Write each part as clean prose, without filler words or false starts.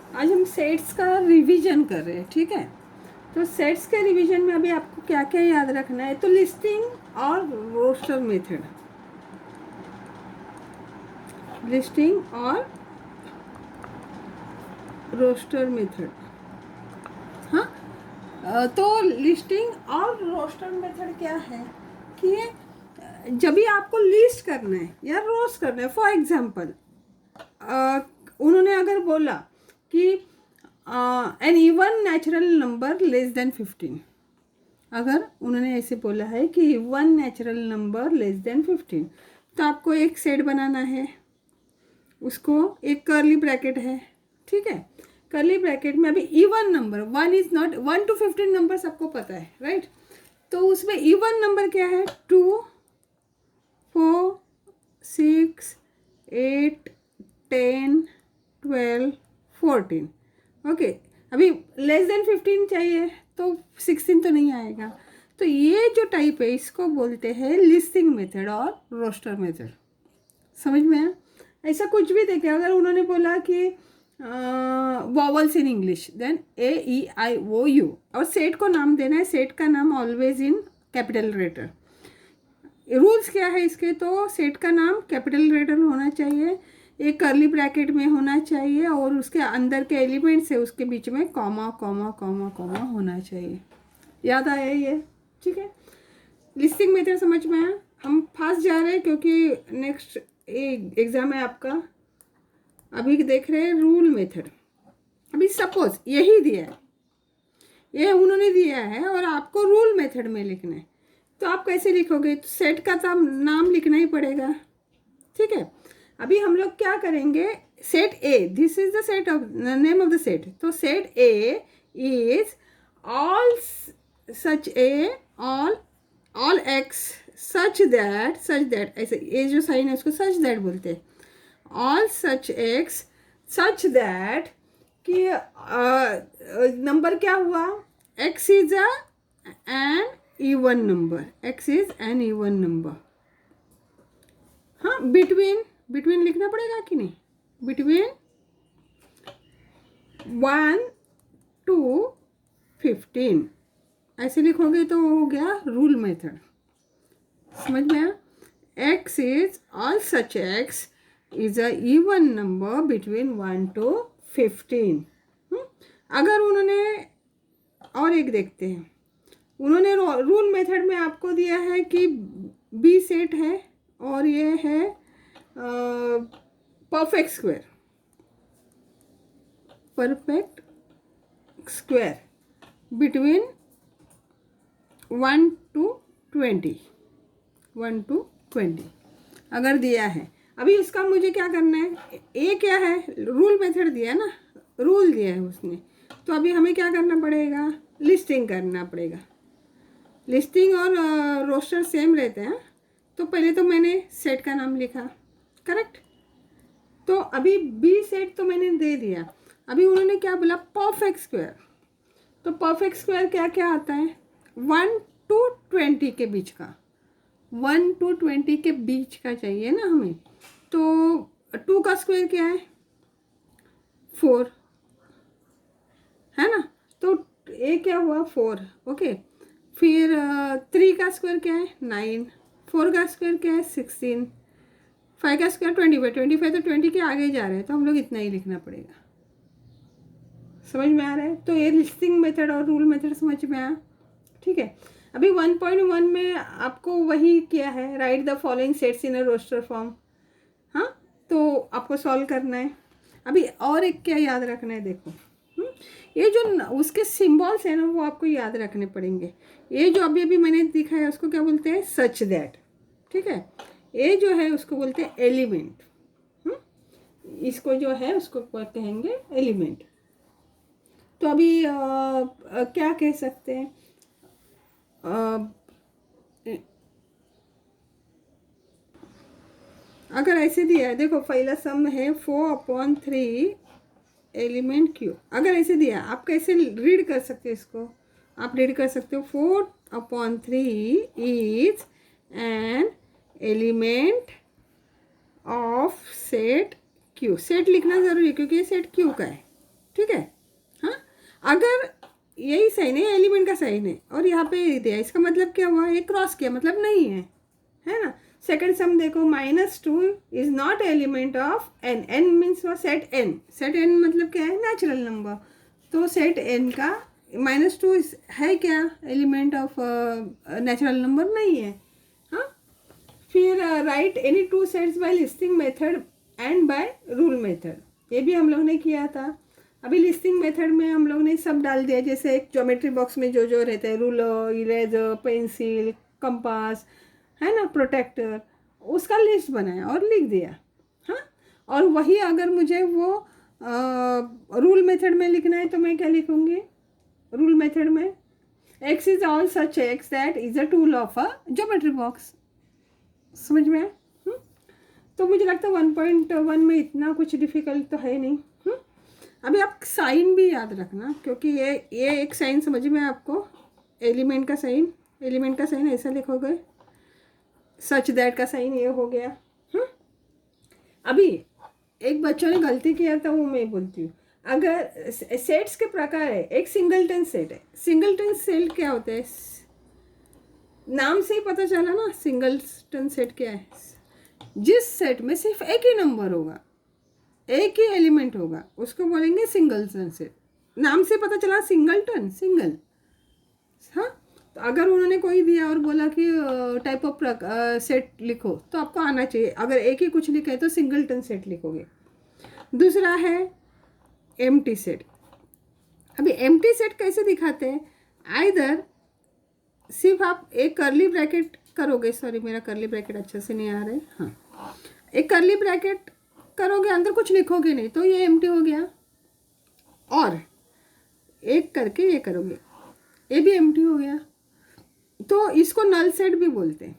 आज हम सेट्स का रिवीजन कर रहे हैं, ठीक है। तो सेट्स के रिवीजन में अभी आपको क्या क्या याद रखना है, तो लिस्टिंग और रोस्टर मेथड, लिस्टिंग और रोस्टर मेथड। हाँ, तो लिस्टिंग और रोस्टर मेथड क्या है कि जब भी आपको लिस्ट करना है या रोस्ट करना है, फॉर एग्जांपल उन्होंने अगर बोला कि an even natural number less than 15, अगर उन्होंने ऐसे बोला है कि one natural number less than 15, तो आपको एक सेट बनाना है, उसको एक कर्ली ब्रैकेट है, ठीक है। कर्ली ब्रैकेट में अभी even number, one is not, 1 to 15 number सबको पता है, राइट। तो उसमें इवन नंबर क्या है, 2, 4, 6, 8, 10, 12, 14। ओके, अभी लेस देन 15 चाहिए तो 16 तो नहीं आएगा। तो ये जो टाइप है इसको बोलते हैं लिस्टिंग मेथड और रोस्टर मेथड। समझ में आया? ऐसा कुछ भी देखे, अगर उन्होंने बोला कि vowels in English, then AEIOU, और सेट को नाम देना है, सेट का नाम always in capital letter. Rules क्या है इसके, तो सेट का नाम कैपिटल लेटर होना चाहिए, एक कर्ली ब्रैकेट में होना चाहिए, और उसके अंदर के एलिमेंट्स है उसके बीच में कॉमा कॉमा कॉमा कॉमा होना चाहिए। याद आया ये? ठीक है। लिस्टिंग मेथड समझ में आया? हम फास्ट जा रहे हैं क्योंकि नेक्स्ट एग्जाम है आपका। अभी देख रहे हैं रूल मेथड। अभी सपोज यही दिया है, ये उन्होंने दिया है और आपको रूल मेथड में लिखना है, तो आप कैसे लिखोगे? तो सेट का तो नाम लिखना ही पड़ेगा, ठीक है। अभी हम लोग क्या करेंगे, set A, this is the set of name of the set, तो set A is all such A, all X such that, ऐसे ये जो साइन है उसको सच दैट बोलते हैं, all such x such that कि नंबर क्या हुआ, x is an even number, x is an even number. हाँ, बिटवीन लिखना पड़ेगा कि नहीं, बिटवीन 1 to 15 ऐसे लिखोगे तो हो गया रूल मेथड। समझ में आया? X is all such x is a even number between 1 to 15। अगर उन्होंने, और एक देखते हैं, उन्होंने रूल मेथड में आपको दिया है कि बी सेट है और ये है perfect square, perfect square between 1 to 20, 1 to 20 अगर दिया है। अभी उसका मुझे क्या करना है, ए क्या है, रूल मेथड दिया ना, रूल दिया है उसने, तो अभी हमें क्या करना पड़ेगा, लिस्टिंग करना पड़ेगा। लिस्टिंग और रोस्टर सेम रहते हैं, तो पहले तो मैंने सेट का नाम लिखा, करेक्ट। तो अभी बी सेट तो मैंने दे दिया। अभी उन्होंने क्या बोला, परफेक्ट स्क्वायर, तो परफेक्ट स्क्वायर क्या क्या आता है, 1 to 20 के बीच का, 1 to 20 के बीच का चाहिए ना हमें। तो 2 का स्क्वायर क्या है, 4 है ना, तो ए क्या हुआ, 4, ओके। फिर 3 का स्क्वायर क्या है, 9, 4 का स्क्वायर क्या है, 16, 5 का स्क्वायर 25, 25 तो 20 के आगे जा रहे हैं, तो हम लोग इतना ही लिखना पड़ेगा। समझ में आ रहा है? तो ये लिस्टिंग मेथड और रूल मेथड समझ में आया, ठीक है। अभी 1.1 में आपको वही किया है, write the following sets in a roster form. हाँ, तो आपको सॉल्व करना है। अभी और एक क्या याद रखना है, देखो, ये जो उसके सिंबल्स है ना वो आपको याद रखने पड़ेंगे। ये जो अभी अभी मैंने दिखाया उसको क्या बोलते हैं, सच दैट, ठीक है। ये जो है उसको बोलते हैं एलिमेंट, इसको जो है उसको कहेंगे एलिमेंट। तो अभी क्या कह सकते हैं, अगर ऐसे दिया है, देखो पहला सम है 4/3 एलिमेंट क्यू, अगर ऐसे दिया आप कैसे रीड कर सकते हो इसको, आप रीड कर सकते हो 4/3 is an element of set Q. Set लिखना ज़रूरी है क्योंकि ये सेट क्यू का है, ठीक है। हाँ, अगर यही साइन है, एलिमेंट का साइन है और यहाँ पे दिया, इसका मतलब क्या हुआ, ये क्रॉस किया मतलब नहीं है ना। सेकंड सम देखो, -2 is not element of n, n means set n, set n मतलब क्या है, नेचुरल नंबर। तो सेट n का -2 है क्या, एलिमेंट ऑफ नेचुरल नंबर नहीं है। हाँ, फिर write any two sets by listing method and by rule method, ये भी हम लोग ने किया था। अभी लिस्टिंग मेथड में हम लोग ने सब डाल दिया, जैसे एक ज्योमेट्री बॉक्स में जो जो रहते हैं, रूलर, इरेजर, पेंसिल, कंपास, है ना, प्रोटेक्टर, उसका लिस्ट बनाया और लिख दिया। हाँ, और वही अगर मुझे वो रूल मेथड में लिखना है तो मैं क्या लिखूँगी, रूल मेथड में x is all such x that is a tool of a geometry box. समझ में आया? तो मुझे लगता है 1.1 में इतना कुछ डिफिकल्ट तो है नहीं। अभी आप साइन भी याद रखना, क्योंकि ये एक साइन समझ में आपको, एलिमेंट का साइन ऐसा लिखोगे, सच दैट का साइन ये हो गया। अभी एक बच्चों ने गलती किया था, वो मैं बोलती हूँ, अगर सेट्स के प्रकार है, एक सिंगलटन सेट है। सिंगलटन सेट क्या होता है, नाम से ही पता चला ना, सिंगलटन सेट क्या है, जिस सेट में सिर्फ एक ही नंबर होगा, एक ही एलिमेंट होगा, उसको बोलेंगे सिंगलटन सेट। नाम से पता चला सिंगलटन, सिंगल। हाँ, तो अगर उन्होंने कोई दिया और बोला कि टाइप ऑफ सेट लिखो, तो आपको आना चाहिए, अगर एक ही कुछ लिखा है तो सिंगलटन सेट लिखोगे। दूसरा है एम्प्टी सेट। अभी एम्प्टी सेट कैसे दिखाते हैं, आइदर सिर्फ आप एक कर्ली ब्रैकेट करोगे, सॉरी मेरा कर्ली ब्रैकेट अच्छे से नहीं आ रहा है, हाँ, एक कर्ली ब्रैकेट करोगे, अंदर कुछ लिखोगे नहीं, तो ये एम्प्टी हो गया। और एक करके ये करोगे, ये भी एम्प्टी हो गया, तो इसको नल सेट भी बोलते हैं।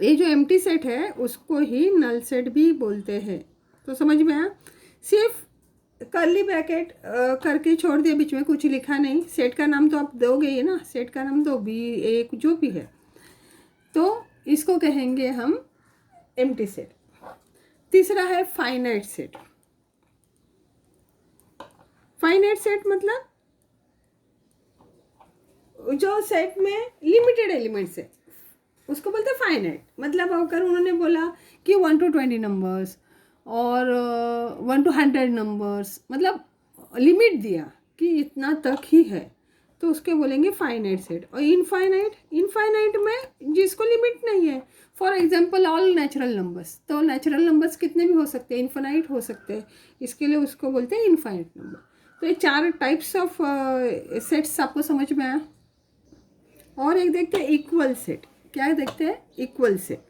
ये जो एम्प्टी सेट है उसको ही नल सेट भी बोलते हैं। तो समझ में आया, सिर्फ कर्ली ब्रैकेट करके छोड़ दिया, बीच में कुछ लिखा नहीं, सेट का नाम तो आप दोगे ही ना, सेट का नाम दो, भी एक जो भी है, तो इसको कहेंगे हम एम्प्टी सेट। तीसरा है फाइनाइट सेट। फाइनाइट सेट मतलब जो सेट में लिमिटेड एलिमेंट्स है, उसको बोलते हैं फाइनाइट। मतलब अगर उन्होंने बोला कि 1 to 20 नंबर्स और 1 to 100 नंबर्स, मतलब लिमिट दिया कि इतना तक ही है, तो उसके बोलेंगे फाइनाइट सेट। और इनफाइनाइट में जिसको लिमिट नहीं है, for example all natural numbers, तो नेचुरल नंबर्स कितने भी हो सकते हैं, इनफाइनाइट हो सकते हैं, इसके लिए उसको बोलते हैं इनफाइनाइट नंबर। तो ये 4 टाइप्स ऑफ सेट्स आपको समझ में आया। और एक देखते हैं इक्वल सेट। क्या देखते हैं, इक्वल सेट।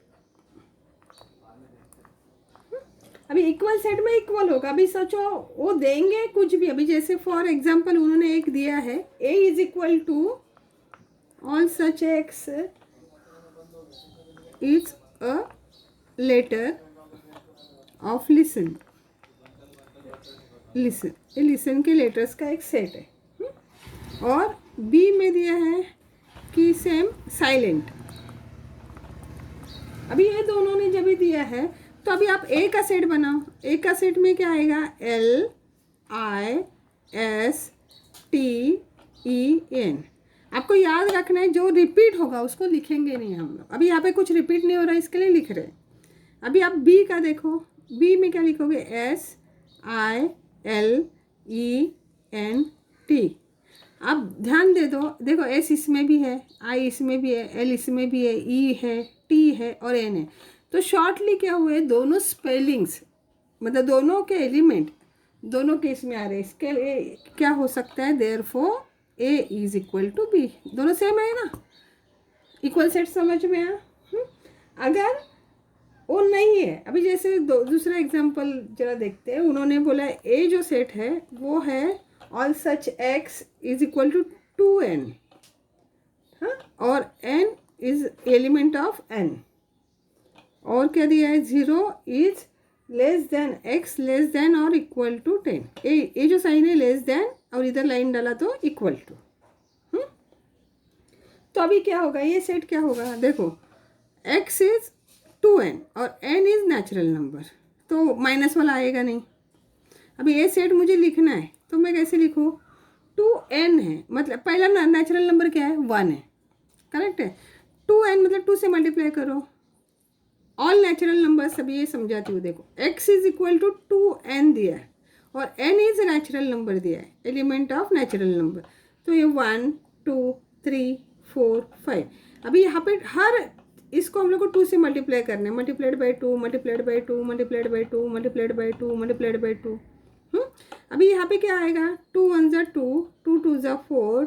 अभी इक्वल सेट में इक्वल होगा, अभी सोचो वो देंगे कुछ भी, अभी जैसे फॉर एग्जांपल उन्होंने एक दिया है, a is equal to all such x is a letter of listen. Listen, ये लिसन के लेटर्स का एक सेट है। और b में दिया है कि सेम साइलेंट। अभी ये दोनों ने जब भी दिया है, तो अभी आप ए का सेट बनाओ। ए का सेट में क्या आएगा, LISTEN। आपको याद रखना है, जो रिपीट होगा उसको लिखेंगे नहीं हम लोग। अभी यहाँ पे कुछ रिपीट नहीं हो रहा है, इसके लिए लिख रहे हैं। अभी आप बी का देखो, बी में क्या लिखोगे, SILENT। आप ध्यान दे दो, देखो एस इसमें भी है, आई इसमें भी है, एल इसमें भी है, ई है, टी है और एन है। तो शॉर्टली क्या हुए, दोनों स्पेलिंग्स, मतलब दोनों के एलिमेंट दोनों केस में आ रहे हैं। इसके लिए क्या हो सकता है, therefore A is equal to B, दोनों सेम है ना। इक्वल सेट समझ में आया। अगर वो नहीं है, अभी जैसे दूसरा एग्जांपल जरा देखते हैं। उन्होंने बोला ए जो सेट है वो है all such x is equal to 2n, हाँ, और n is element of n। और क्या दिया है, 0 is less than x less than or equal to 10। ये जो साइन है लेस देन, और इधर लाइन डाला तो इक्वल टू। तो अभी क्या होगा, ये सेट क्या होगा, देखो x इज 2n और n इज नेचुरल नंबर, तो माइनस वाला आएगा नहीं। अभी ये सेट मुझे लिखना है तो मैं कैसे लिखूँ, 2n है, मतलब पहला नेचुरल नंबर क्या है, 1 है, करेक्ट है। 2n मतलब 2 से मल्टीप्लाई करो, ऑल नेचुरल नंबर्स। अभी ये समझाती हूँ, देखो x is equal to 2n दिया है और n इज नेचुरल नंबर दिया है, एलिमेंट ऑफ नेचुरल नंबर। तो ये 1 2 3 4 5। अभी यहाँ पे हर इसको हम लोग को 2 से मल्टीप्लाई करना है, multiplied by 2 multiplied by 2 multiplied by 2 multiplied by 2 multiplied by 2। अभी यहाँ पे क्या आएगा, 2 1 ज़ा 2, 2 2 ज़ा 4,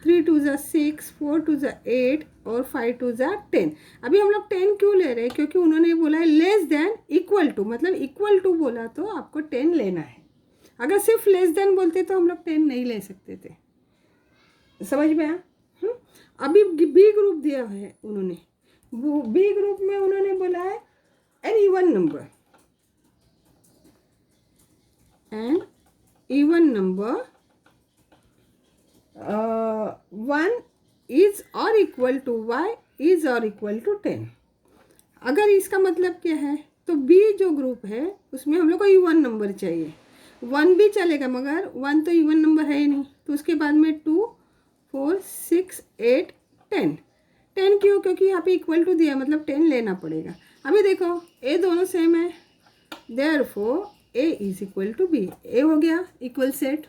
3 2 ज़ा 6, 4 2 ज़ा 8 और 5 2 ज़ा 10। अभी हम लोग 10 क्यों ले रहे हैं, क्योंकि उन्होंने बोला है लेस देन इक्वल टू, मतलब इक्वल टू बोला तो आपको 10 लेना है। अगर सिर्फ लेस देन बोलते तो हम लोग 10 नहीं ले सकते थे, समझ में आया। अभी बी ग्रुप दिया है उन्होंने, वो बी ग्रुप में उन्होंने बोला है an even number, an even number 1 is or equal to y is or equal to 10। अगर इसका मतलब क्या है, तो बी जो ग्रुप है उसमें हम लोग को इवन नंबर चाहिए। 1 भी चलेगा मगर 1 तो इवन नंबर है ही नहीं, तो उसके बाद में 2 4 6 8 10। 10 क्यों, क्योंकि यहाँ पे इक्वल टू दिया मतलब 10 लेना पड़ेगा। अभी देखो ए दोनों सेम है, therefore A is equal to B, A हो गया इक्वल सेट।